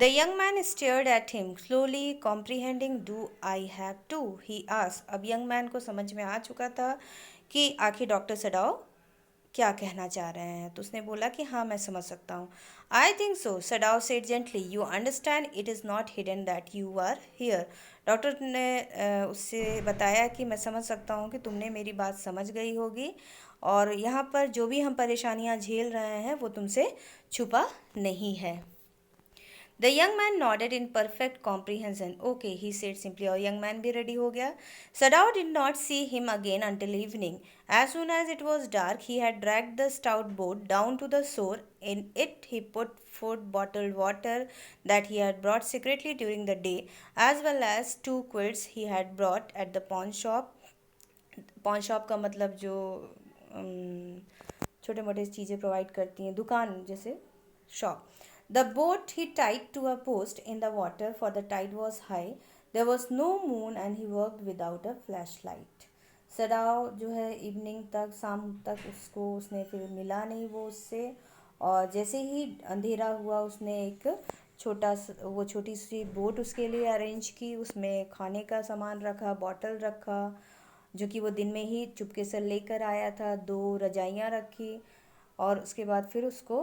The young man stared at him, slowly comprehending, "Do I have to?" he asked. अब young man को समझ में आ चुका था कि आखिर डॉक्टर सडाओ क्या कहना चाह रहे हैं, तो उसने बोला कि हाँ मैं समझ सकता हूँ। I think so, Sadao said gently, you understand it is not hidden that you are here. Doctor ने उससे बताया कि मैं समझ सकता हूँ कि तुमने मेरी बात समझ गई होगी और यहाँ पर जो भी हम परेशानियाँ झेल रहे हैं वो तुमसे छुपा नहीं है। The young man nodded in perfect comprehension. Okay, he said simply, और young man भी ready हो गया. Sadao did not see him again until evening. As soon as it was dark, he had dragged the stout boat down to the shore. In it, he put food, bottled water that he had brought secretly during the day, as well as two quilts he had brought at the pawn shop. pawn shop का मतलब जो छोटे मोटे चीज़ें provide करती हैं, दुकान जैसे shop. The boat he tied to a post in the water, for the tide was high. There was no moon and he worked without a flashlight. Sadao जो है इवनिंग तक, शाम तक उसको उसने फिर मिला नहीं वो उससे, और जैसे ही अंधेरा हुआ उसने एक वो छोटी सी बोट उसके लिए अरेंज की, उसमें खाने का सामान रखा, बॉटल रखा जो कि वो दिन में ही चुपके से लेकर आया था, दो रजाइयाँ रखी, और उसके बाद फिर उसको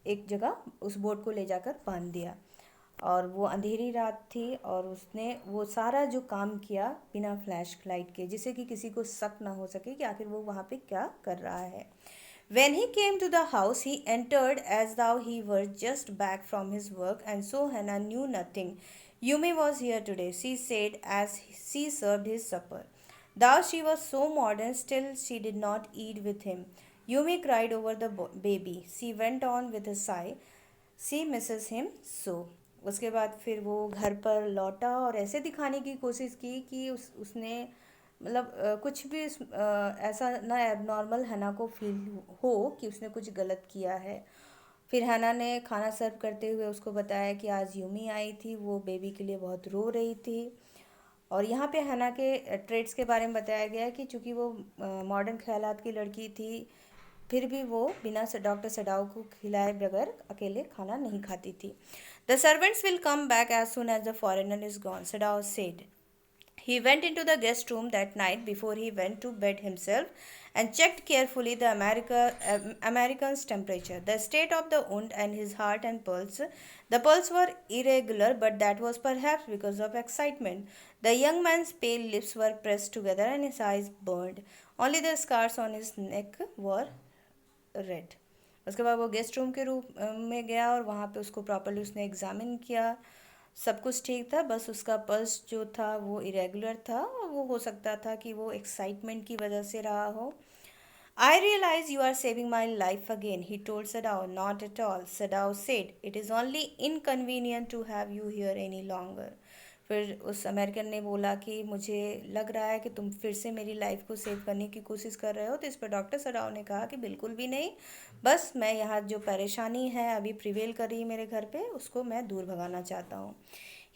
एक जगह उस बोट को ले जाकर बांध दिया। और वो अंधेरी रात थी और उसने वो सारा जो काम किया बिना फ्लैश लाइट के, जिससे कि किसी को शक ना हो सके कि आखिर वो वहाँ पे क्या कर रहा है। When he came to the house, he entered as though he were just back from his work, and so Hannah knew nothing. Yumi was here today, she said as she served his supper. Though she was so modern, still she did not eat with him. Yumi cried over the baby. She went on with a sigh. She misses him so. उसके बाद फिर वो घर पर लौटा और ऐसे दिखाने की कोशिश की कि उसने मतलब कुछ भी ऐसा ना एबनॉर्मल हैना को फील हो कि उसने कुछ गलत किया है। फिर हैना ने खाना सर्व करते हुए उसको बताया कि आज यूमी आई थी, वो बेबी के लिए बहुत रो रही थी। और यहाँ पे हैना के ट्रेड्स के बारे में बताया गया है कि चूँकि वो मॉडर्न ख्यालात की लड़की थी, फिर भी वो बिना डॉक्टर सडाओ को खिलाए बगैर अकेले खाना नहीं खाती थी। The servants will come back as soon as the foreigner is gone, Sadao said. He went into the guest room that night before he went to bed himself and checked carefully the American's temperature, the state of the wound, and his heart and pulse. The pulse were irregular, but that was perhaps because of excitement. The young man's pale lips were pressed together and his eyes burned. Only the scars on his neck were red. उसके बाद वो guest room के रूप में गया और वहाँ पे उसको प्रॉपरली उसने एग्ज़ामिन किया। सब कुछ ठीक था, बस उसका पल्स जो था वो इरेगुलर था और वो हो सकता था कि वो एक्साइटमेंट की वजह से रहा हो। I realize you are saving my life again, he told Sadao. Not at all, Sadao said. It is only inconvenient to have you here any longer. फिर उस अमेरिकन ने बोला कि मुझे लग रहा है कि तुम फिर से मेरी लाइफ को सेव करने की कोशिश कर रहे हो। तो इस पर डॉक्टर सडाओ ने कहा कि बिल्कुल भी नहीं, बस मैं यहाँ जो परेशानी है अभी प्रिवेल कर रही है मेरे घर पे, उसको मैं दूर भगाना चाहता हूँ।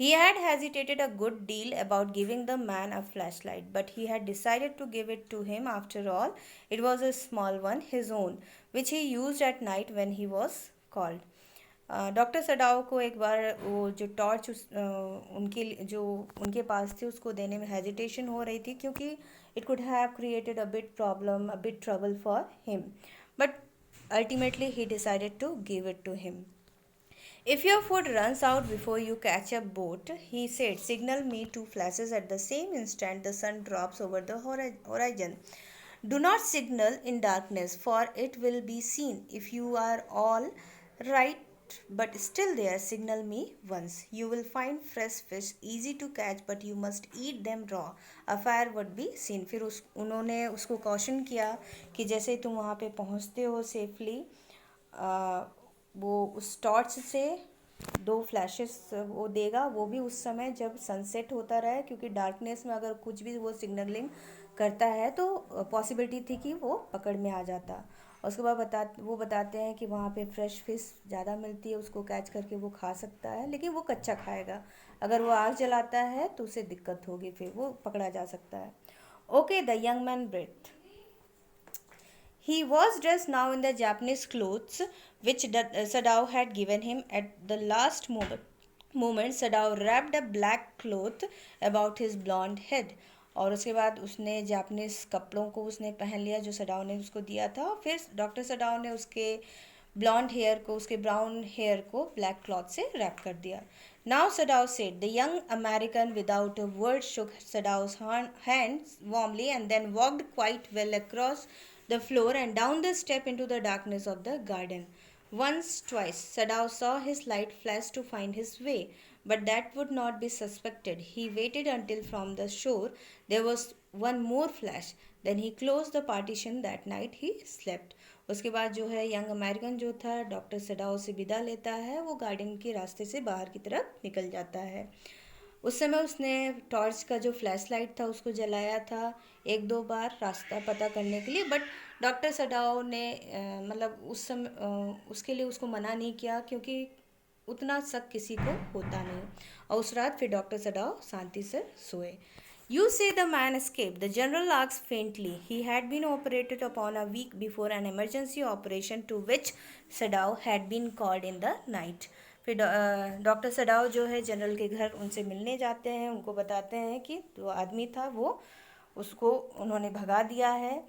He had hesitated a good deal about giving the man a flashlight, but he had decided to give it to him after all. It was a small one, his own, which he used at night when he was called. Doctor Sadao को एक बार वो जो torch जो उनके पास थी उसको देने में हेजिटेशन हो रही थी, क्योंकि it could have created a bit problem, a bit trouble for him, but ultimately he decided to give it to him. If your food runs out before you catch a boat, he said, signal me two flashes at the same instant the sun drops over the horizon. Do not signal in darkness, for it will be seen. If you are all right but still there, signal me once. You will find fresh fish easy to catch, but you must eat them raw. A fire would be seen. फिर उन्होंने उसको caution किया कि जैसे तुम वहाँ पे पहुँचते हो सेफली, वो उस टॉर्च से दो फ्लैशेस वो देगा, वो भी उस समय जब सनसेट होता रहे, क्योंकि डार्कनेस में अगर कुछ भी वो सिग्नलिंग करता है तो पॉसिबिलिटी थी कि वो पकड़ में आ जाता. उसके बाद वो बताते हैं कि वहाँ पे फ्रेश फिश ज़्यादा मिलती है, उसको कैच करके वो खा सकता है, लेकिन वो कच्चा खाएगा. अगर वो आग जलाता है तो उसे दिक्कत होगी, फिर वो पकड़ा जा सकता है. Okay, the young man breath. He was dressed now in the Japanese clothes which Sadao had given him at the last moment Sadao wrapped a black cloth about his blonde head. और उसके बाद उसने Japanese कपड़ों को उसने पहन लिया जो सडाओ ने उसको दिया था. फिर डॉक्टर सडाओ ने उसके ब्लॉन्ड हेयर को, उसके ब्राउन हेयर को ब्लैक क्लॉथ से रैप कर दिया. Now Sadao said. The young American without a word shook Sadao's hands warmly and then walked quite well across the floor and down the step into the darkness of the garden. Once, twice, Sadao saw his light flash to find his way, but that would not be suspected. He waited until from the shore there was one more flash. Then he closed the partition. That night he slept. उसके बाद जो है young American जो था doctor Sadao से विदा लेता है, वो गार्डन के रास्ते से बाहर की तरफ निकल जाता है. उस समय उसने टॉर्च का जो फ्लैश लाइट था उसको जलाया था एक दो बार रास्ता पता करने के लिए, बट डॉक्टर सडाओ ने मतलब उस समय उसके लिए उसको मना नहीं किया क्योंकि उतना शक किसी को होता नहीं. और उस रात फिर डॉक्टर सडाओ शांति से सोए. You say the man escaped. The general asked faintly. He had been operated upon a week before an emergency operation to which Sadao had been called in the night. फिर doctor Sadao जो है general के घर उनसे मिलने जाते हैं, उनको बताते हैं कि जो आदमी था वो उसको उन्होंने भगा दिया है.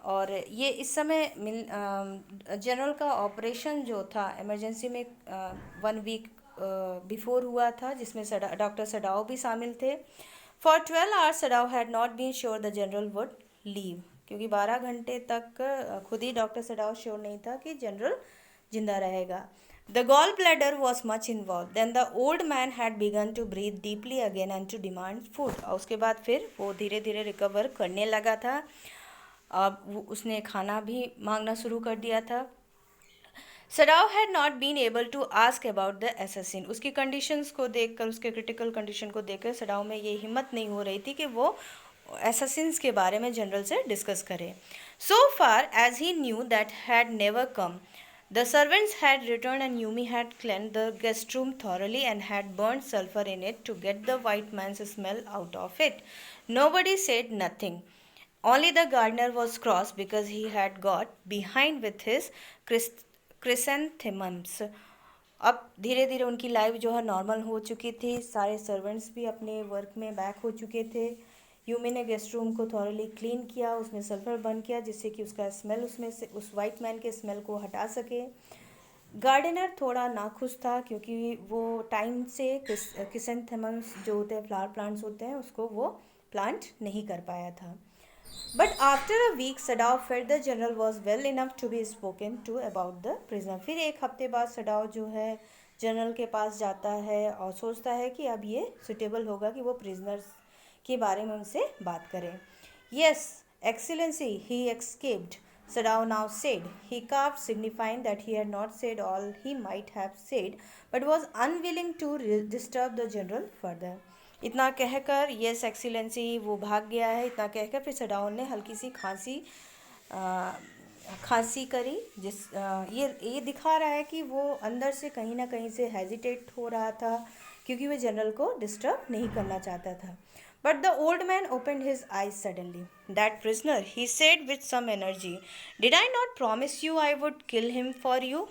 और ये इस समय जनरल का ऑपरेशन जो था इमरजेंसी में 1 वीक बिफोर हुआ था, जिसमें डॉक्टर सडाओ भी शामिल थे. For 12 hours Sadao had not been sure the general would leave. क्योंकि 12 घंटे तक खुद ही डॉक्टर सडाओ श्योर नहीं था कि जनरल जिंदा रहेगा. The gallbladder was much involved. Then the old man had begun to breathe deeply again and to demand food. और उसके बाद फिर वो धीरे धीरे रिकवर करने लगा था. अब उसने खाना भी मांगना शुरू कर दिया था. Sadao had not been able to ask about the assassin. उसकी कंडीशंस को देखकर, उसके क्रिटिकल कंडीशन को देखकर सडाओ में ये हिम्मत नहीं हो रही थी कि वो एसेसिन्स के बारे में जनरल से डिस्कस करे. So far as he knew that had never come. The servants had returned and Yumi had cleaned the guest room thoroughly and had burnt sulfur in it to get the white man's smell out of it. Nobody said nothing. Only the gardener was cross because he had got behind with his क्रिसेंथेमम्स. अब धीरे धीरे उनकी life जो है normal हो चुकी थी. सारे सर्वेंट्स भी अपने वर्क में बैक हो चुके थे. यूमी ने गेस्ट रूम को थॉरली क्लीन किया, उसमें सल्फर बर्न किया जिससे कि उसका स्मेल उसमें से उस वाइट मैन के स्मेल को हटा सके. गार्डनर थोड़ा नाखुश था क्योंकि वो टाइम से क्रिसेंथेमम्स जो होते हैं, फ्लावर प्लांट्स होते हैं, उसको वो प्लांट नहीं कर पाया था. But after a week, Sadao felt the general was well enough to be spoken to about the prisoner. फिर एक हफ्ते बाद सडाओ जो है जनरल के पास जाता है और सोचता है कि अब ये सुटेबल होगा कि वो प्रिजनर्स के बारे में उनसे बात करें. Yes, Excellency, he escaped, Sadao now said. He coughed, signifying that he had not said all he might have said, but was unwilling to disturb the general further. इतना कहकर यस एक्सीलेंसी वो भाग गया है. इतना कहकर फिर सडाओ ने हल्की सी खांसी करी, ये दिखा रहा है कि वो अंदर से कहीं ना कहीं से हेजिटेट हो रहा था क्योंकि वो जनरल को डिस्टर्ब नहीं करना चाहता था. But the old man opened his eyes suddenly. That prisoner, he said with some energy, did I not promise you I would kill him for you.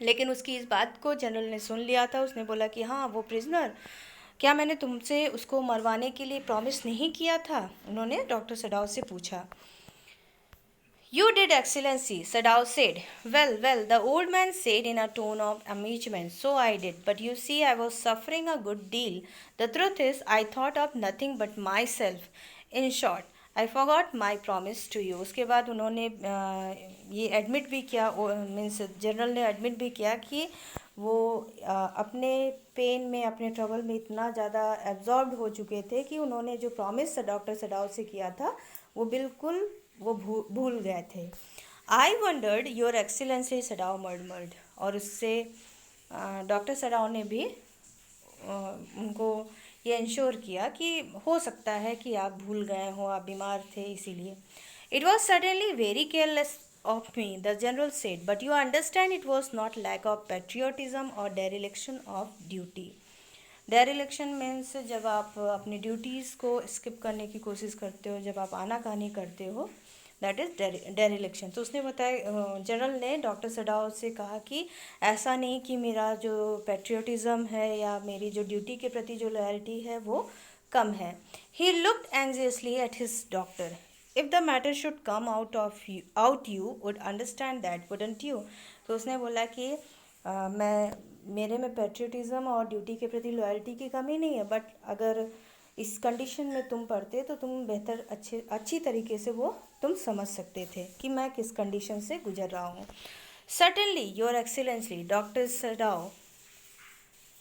लेकिन उसकी इस बात को जनरल ने सुन लिया था. उसने बोला कि हाँ, वो प्रिजनर, क्या मैंने तुमसे उसको मरवाने के लिए प्रॉमिस नहीं किया था. उन्होंने डॉक्टर सडाओ से पूछा. You did, Excellency, Sadao said. Well, the old man said in a tone of amusement. So I did. But you see, I was suffering a good deal. The truth is, I thought of nothing but myself. In short, I forgot my promise to you. उसके बाद उन्होंने ये admit भी किया, means general ने admit भी किया कि वो अपने पेन में, अपने ट्रबल में इतना ज़्यादा एब्जॉर्ब्ड हो चुके थे कि उन्होंने जो प्रॉमिस डॉक्टर सडाओ से किया था वो बिल्कुल वो भूल गए थे. I wondered your excellency, Sadao murmured. और उससे डॉक्टर सडाओ ने भी उनको ये इंश्योर किया कि हो सकता है कि आप भूल गए हो, आप बीमार थे इसीलिए. It was suddenly very careless of me, the general said, but you understand it was not lack of patriotism or dereliction of duty. Dereliction means जब आप अपनी ड्यूटीज़ को स्किप करने की कोशिश करते हो, जब आप आनाकानी करते हो, दैट इज़ डेरिलेक्शन। तो उसने बताया, जनरल ने डॉक्टर सडाओ से कहा कि ऐसा नहीं कि मेरा जो पेट्रियोटिज़म है या मेरी जो ड्यूटी के प्रति जो लॉयल्टी है वो कम है। He looked anxiously at his doctor. If the matter should come out you would understand that wouldn't you. तो उसने बोला कि मैं मेरे में पेट्रियोटिज़म और ड्यूटी के प्रति लॉयल्टी की कमी नहीं है, बट अगर इस कंडीशन में तुम पढ़ते तो तुम बेहतर अच्छी तरीके से वो तुम समझ सकते थे कि मैं किस कंडीशन से गुजर रहा हूँ। Certainly your excellency, doctor Sadao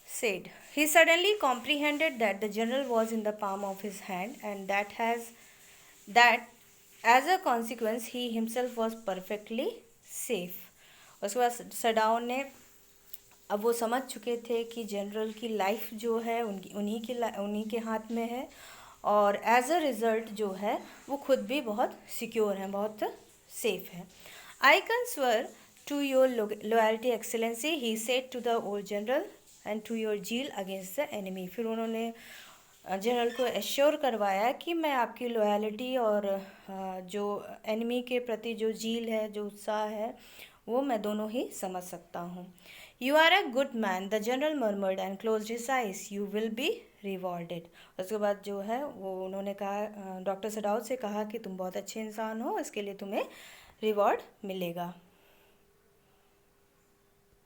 said. He suddenly comprehended that the general was in the palm of his hand, and that as a consequence he himself was perfectly safe. उसके बाद सडाओ ने, अब वो समझ चुके थे कि जनरल की लाइफ जो है उन्हीं के हाथ में है, और एज अ रिज़ल्ट जो है वो खुद भी बहुत सिक्योर हैं, बहुत सेफ है। I can swear to your loyalty excellency, he said to the old general, and to your zeal against the enemy. फिर उन्होंने जनरल को एश्योर करवाया कि मैं आपकी लॉयल्टी और जो एनिमी के प्रति जो जील है, जो उत्साह है, वो मैं दोनों ही समझ सकता हूँ। You are a good man, the general murmured and closed his eyes, you will be rewarded. उसके बाद जो है वो उन्होंने कहा, डॉक्टर सडाउट से कहा कि तुम बहुत अच्छे इंसान हो, इसके लिए तुम्हें रिवॉर्ड मिलेगा।